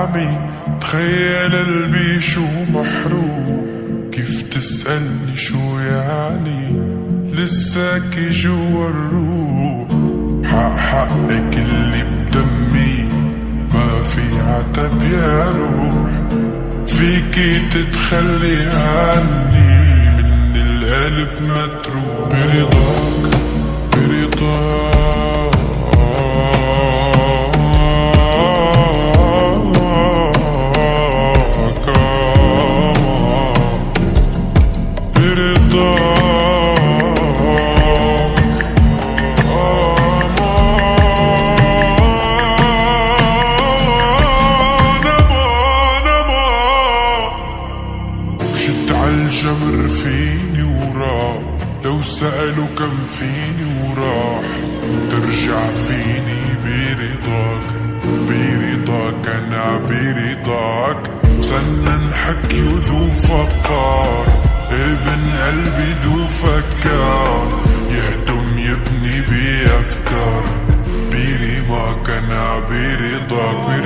عمي تخيل قلبي شو محروق، كيف تسألني شو يعني لساكي جوا الروح. حقك اللي بدمي ما في عتب يا روح، فيكي تتخلي عني من القلب متروك. برضاك برضاك عالجمر فيني وراح، لو سألوا كم فيني وراح، ترجع فيني برضاك برضاك أنا برضاك. سنن حكي وذو فقار، ابن قلبي ذو فكار، يهدم يبني بأفكار. برضاك أنا برضاك.